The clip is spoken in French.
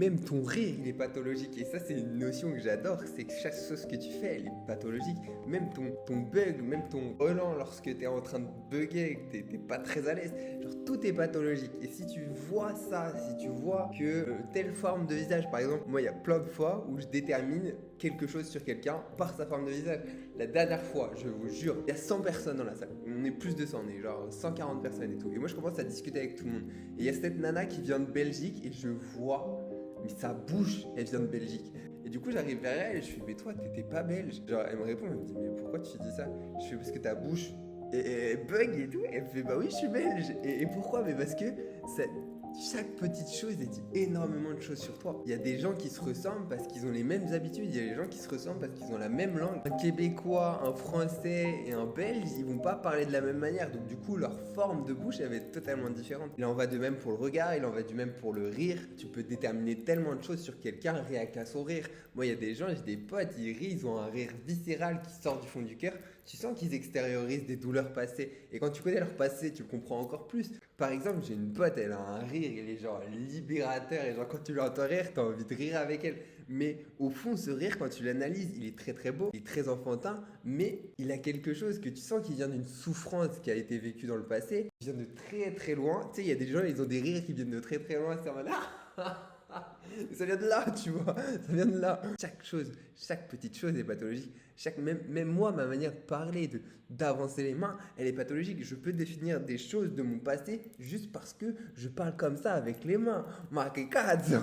même ton rire, il est pathologique. Et ça, c'est une notion que j'adore, c'est que chaque chose que tu fais, elle est pathologique. Même ton bug, même ton relent lorsque tu es en train de bugger, que t'es pas très à l'aise, genre tout est pathologique. Et si tu vois ça, si tu vois que telle forme de visage, par exemple, moi, il y a plein de fois où je détermine quelque chose sur quelqu'un par sa forme de visage. La dernière fois, je vous jure, il y a 100 personnes dans la salle. On est plus de 100, on est genre 140 personnes et tout. Et moi, je commence à discuter avec tout le monde. Et il y a cette nana qui vient de Belgique et je vois, mais sa bouche, elle vient de Belgique. Et du coup, j'arrive vers elle et je fais, mais toi, t'étais pas belge. Genre, elle me répond, elle me dit, mais pourquoi tu dis ça? Je fais, parce que ta bouche, elle bug et tout. Elle me fait, bah oui, je suis belge. Et pourquoi? Mais parce que ça, chaque petite chose, elle dit énormément de choses sur toi. Il y a des gens qui se ressemblent parce qu'ils ont les mêmes habitudes. Il y a des gens qui se ressemblent parce qu'ils ont la même langue. Un Québécois, un Français et un Belge, ils vont pas parler de la même manière. Donc du coup, leur forme de bouche, elle va être totalement différente. Il en va de même pour le regard, il en va du même pour le rire. Tu peux déterminer tellement de choses sur quelqu'un rien qu'à son rire. Moi, il y a des gens, j'ai des potes, ils rient, ils ont un rire viscéral qui sort du fond du cœur. Tu sens qu'ils extériorisent des douleurs passées. Et quand tu connais leur passé, tu le comprends encore plus. Par exemple, j'ai une pote, elle a un rire, il est genre libérateur. Et genre, quand tu l'entends rire, t'as envie de rire avec elle. Mais au fond, ce rire, quand tu l'analyses, il est très très beau, il est très enfantin. Mais il a quelque chose que tu sens qui vient d'une souffrance qui a été vécue dans le passé. Qui vient de très très loin. Tu sais, il y a des gens, ils ont des rires qui viennent de très très loin. C'est en mode ça vient de là, tu vois, ça vient de là. Chaque chose, chaque petite chose est pathologique. Même moi, ma manière de parler, d'avancer les mains, elle est pathologique. Je peux définir des choses de mon passé juste parce que je parle comme ça avec les mains. Ma che cazzo!